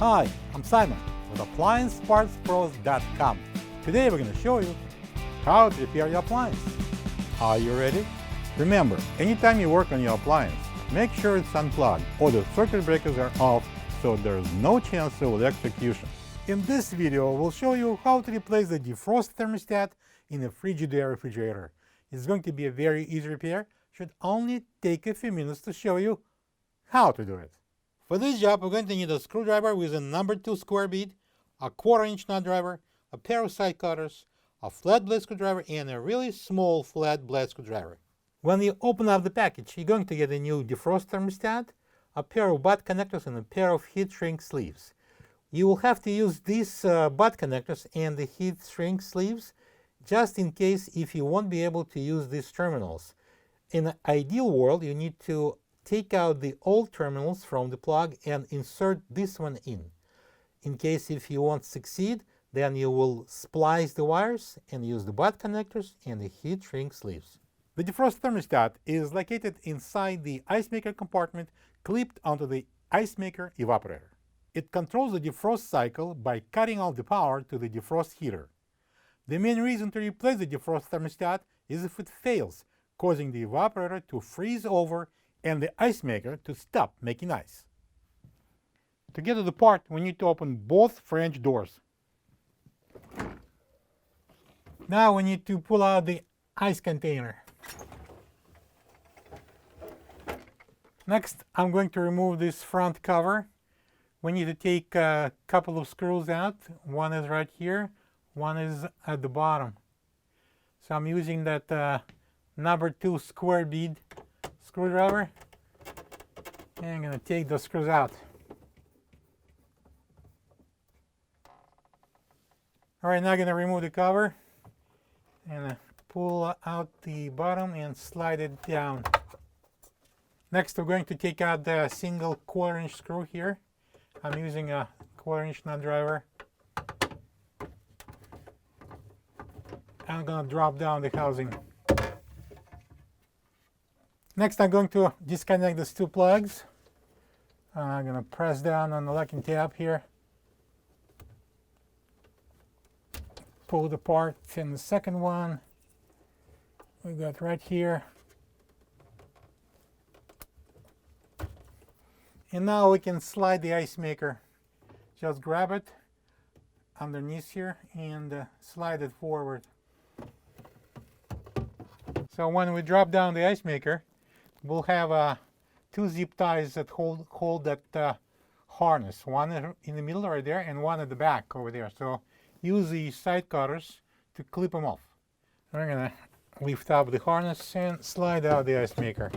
Hi, I'm Simon with AppliancePartsPros.com. Today we're going to show you how to repair your appliance. Are you ready? Remember, anytime you work on your appliance, make sure it's unplugged or the circuit breakers are off so there's no chance of electrocution. In this video, we'll show you how to replace the defrost thermostat in a Frigidaire refrigerator. It's going to be a very easy repair. Should only take a few minutes to show you how to do it. For this job, we're going to need a screwdriver with a number 2 square bead, a 1/4-inch nut driver, a pair of side cutters, a flat blade screwdriver, and a really small flat blade screwdriver. When you open up the package, you're going to get a new defrost thermostat, a pair of butt connectors, and a pair of heat shrink sleeves. You will have to use these butt connectors and the heat shrink sleeves just in case if you won't be able to use these terminals. In an ideal world, you need to take out the old terminals from the plug and insert this one in. In case if you won't succeed, then you will splice the wires and use the butt connectors and the heat shrink sleeves. The defrost thermostat is located inside the ice maker compartment clipped onto the ice maker evaporator. It controls the defrost cycle by cutting off the power to the defrost heater. The main reason to replace the defrost thermostat is if it fails, causing the evaporator to freeze over and the ice maker to stop making ice. To get to the part, we need to open both French doors. Now we need to pull out the ice container. Next, I'm going to remove this front cover. We need to take a couple of screws out. One is right here, one is at the bottom. So I'm using that number 2 square bead screwdriver, and I'm going to take those screws out. Alright, now I'm going to remove the cover and pull out the bottom and slide it down. Next, we're going to take out the single 1/4-inch screw here. I'm using a 1/4-inch nut driver. I'm going to drop down the housing. Next, I'm going to disconnect these 2 plugs. I'm going to press down on the locking tab here. Pull the part in the second one. We got right here. And now we can slide the ice maker. Just grab it underneath here and slide it forward. So when we drop down the ice maker, we'll have 2 zip ties that hold that harness. One in the middle right there and one at the back over there. So use the side cutters to clip them off. We're going to lift up the harness and slide out the ice maker.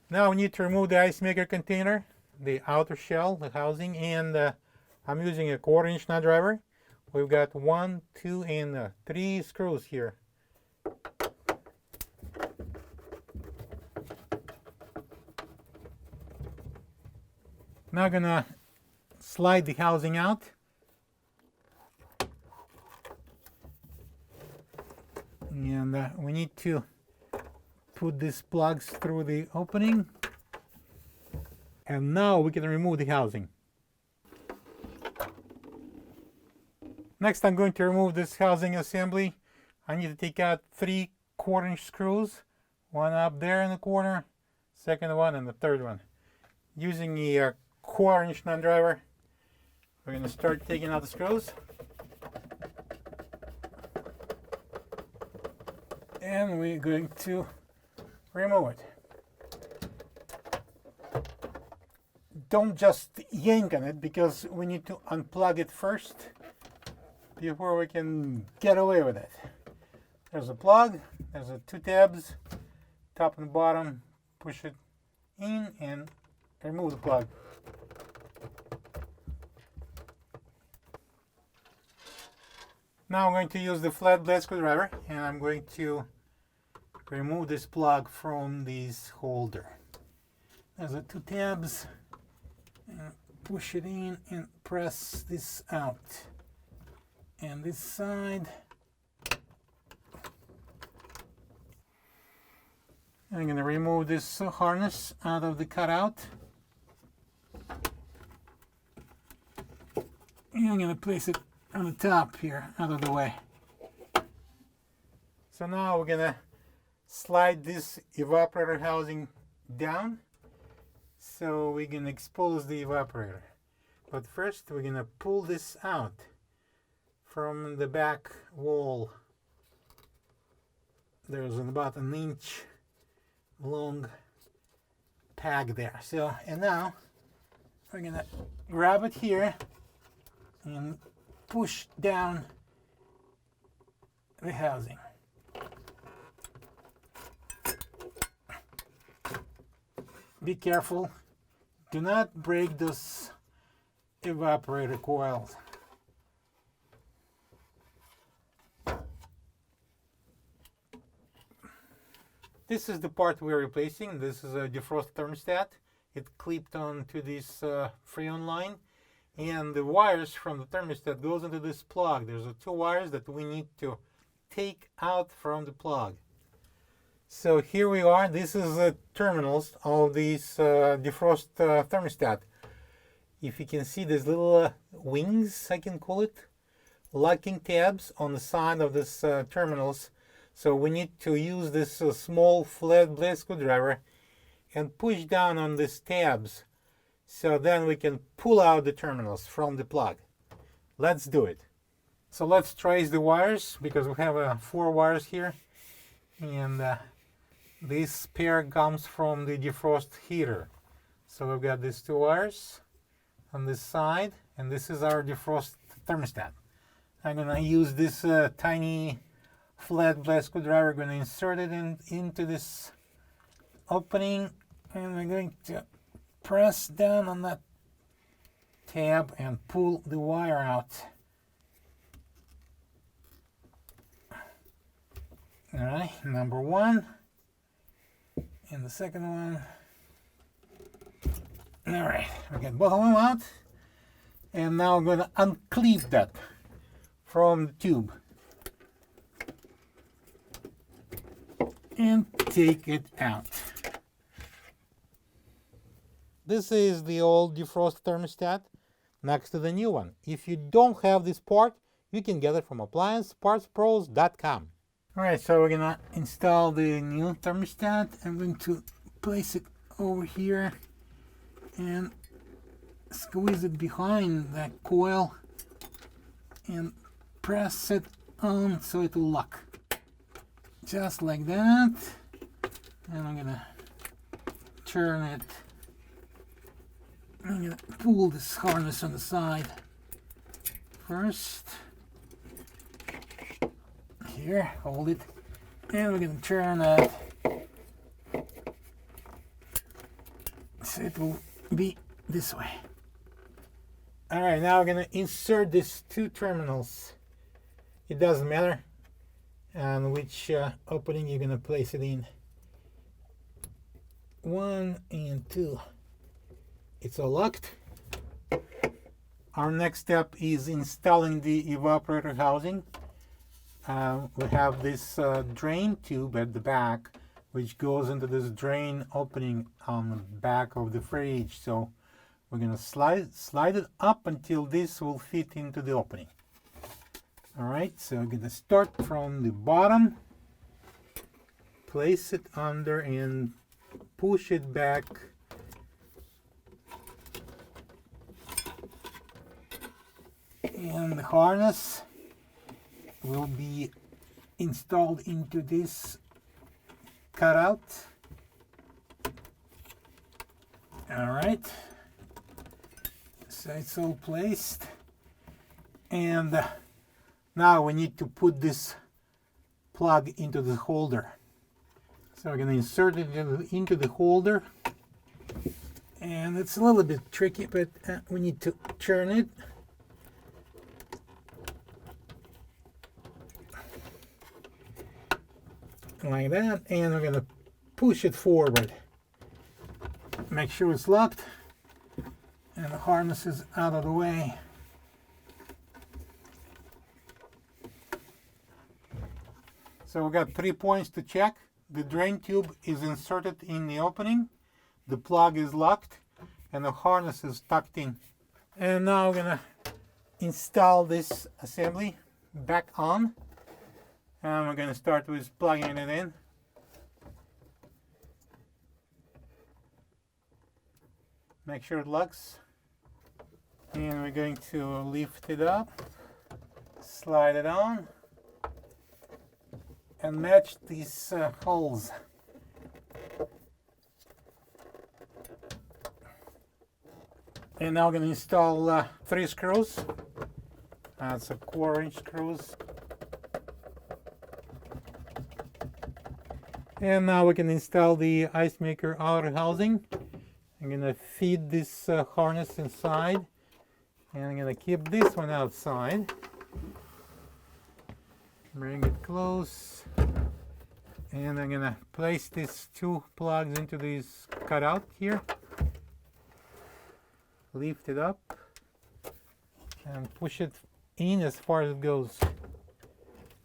Now we need to remove the ice maker container, the outer shell, the housing, and I'm using a 1/4-inch nut driver. We've got 1, 2, and 3 screws here. Now I'm gonna slide the housing out. And we need to put these plugs through the opening. And now we can remove the housing. Next, I'm going to remove this housing assembly. I need to take out 3 1/4-inch screws. One up there in the corner, second one, and the third one. Using a 1/4-inch nut driver, we're going to start taking out the screws. And we're going to remove it. Don't just yank on it because we need to unplug it first before we can get away with it. There's a plug, there's 2 tabs, top and bottom. Push it in and remove the plug. Now I'm going to use the flat blade screwdriver and I'm going to remove this plug from this holder. There's 2 tabs. And push it in and press this out. And this side. I'm going to remove this harness out of the cutout. I'm going to place it on the top here, out of the way. So now we're going to slide this evaporator housing down. So we can expose the evaporator. But first we're going to pull this out from the back wall. There's about an inch long peg there. So, and now we're going to grab it here and push down the housing. Be careful, do not break those evaporator coils. This is the part we're replacing. This is a defrost thermostat. It clipped onto this freon line, and the wires from the thermostat goes into this plug. There's two wires that we need to take out from the plug. So here we are. This is the terminals of this defrost thermostat. If you can see, there's little wings, I can call it, locking tabs on the side of this terminals. So we need to use this small flat blade screwdriver and push down on these tabs. So then we can pull out the terminals from the plug. Let's do it. So let's trace the wires, because we have 4 wires here. And this pair comes from the defrost heater. So we've got these 2 wires on this side, and this is our defrost thermostat. I'm going to use this tiny flat blade screwdriver. I'm going to insert it into this opening, and we're going to press down on that tab and pull the wire out. All right, number 1. And the second one. All right, we got both of them out. And now I'm going to unclip that from the tube and take it out. This is the old defrost thermostat next to the new one. If you don't have this part, you can get it from appliancepartspros.com. Alright, so we're gonna install the new thermostat. I'm going to place it over here and squeeze it behind that coil and press it on so it will lock. Just like that. And I'm gonna turn it. I'm gonna pull this harness on the side first. Here, hold it, and we're going to turn that so it will be this way. Alright, now we're going to insert these 2 terminals. It doesn't matter on which opening you're going to place it in. 1 and 2. It's all locked. Our next step is installing the evaporator housing. We have this drain tube at the back, which goes into this drain opening on the back of the fridge. So we're going to slide it up until this will fit into the opening. All right, so we're going to start from the bottom, place it under and push it back. And the harness will be installed into this cutout. All right, so it's all placed, and now we need to put this plug into the holder. So we're going to insert it into the holder, and it's a little bit tricky, but we need to turn it. Like that, and we're going to push it forward. Make sure it's locked and the harness is out of the way. So we got 3 points to check. The drain tube is inserted in the opening, the plug is locked, and the harness is tucked in. And now we're going to install this assembly back on, and we're going to start with plugging it in. Make sure it locks, and we're going to lift it up, slide it on, and match these holes. And now we're going to install 3 screws. That's a 1/4-inch screws. And now we can install the ice maker outer housing. I'm going to feed this harness inside, and I'm going to keep this one outside. Bring it close, and I'm going to place these 2 plugs into this cutout here. Lift it up and push it in as far as it goes.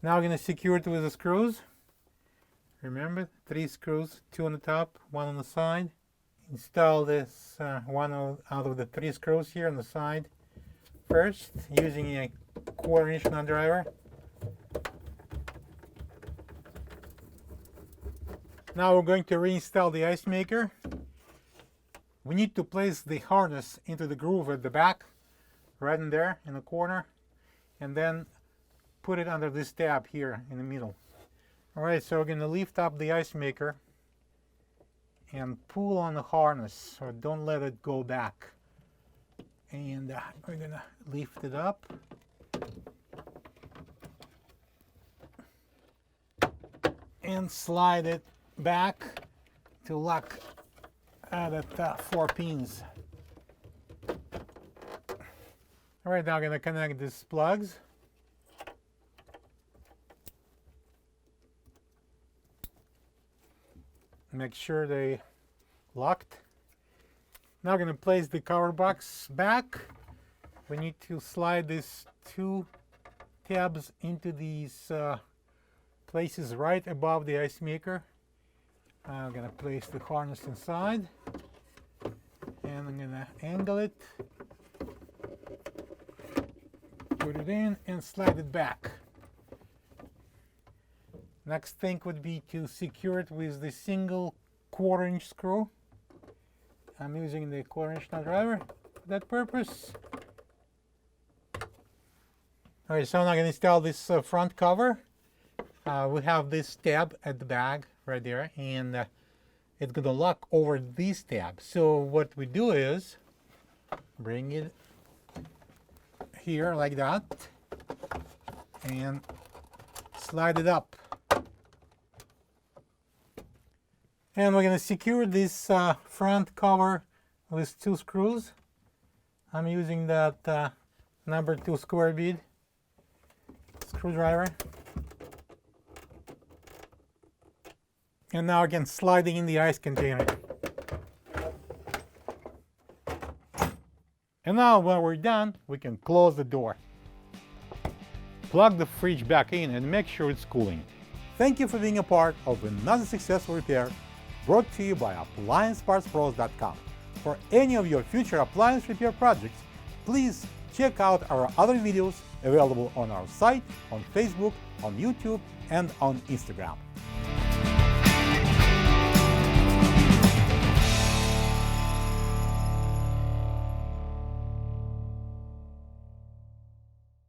Now I'm going to secure it with the screws. Remember, 3 screws, 2 on the top, 1 on the side. Install this one out of the 3 screws here on the side first, using a 1/4-inch nut driver. Now we're going to reinstall the ice maker. We need to place the harness into the groove at the back, right in there in the corner, and then put it under this tab here in the middle. Alright, so we're going to lift up the ice maker and pull on the harness, so don't let it go back. And we're going to lift it up. And slide it back to lock at 4 pins. Alright, now I'm going to connect these plugs. Make sure they locked. Now I'm going to place the cover box back. We need to slide these 2 tabs into these places right above the ice maker. I'm going to place the harness inside, and I'm going to angle it, put it in, and slide it back. Next thing would be to secure it with the single 1/4-inch screw. I'm using the 1/4-inch nut driver for that purpose. Alright, so now I'm going to install this front cover. We have this tab at the back right there, and it's going to lock over this tab. So what we do is bring it here like that and slide it up. And we're going to secure this front cover with 2 screws. I'm using that number 2 square bead screwdriver. And now again, sliding in the ice container. And now when we're done, we can close the door. Plug the fridge back in and make sure it's cooling. Thank you for being a part of another successful repair brought to you by AppliancePartsPros.com. For any of your future appliance repair projects, please check out our other videos available on our site, on Facebook, on YouTube, and on Instagram.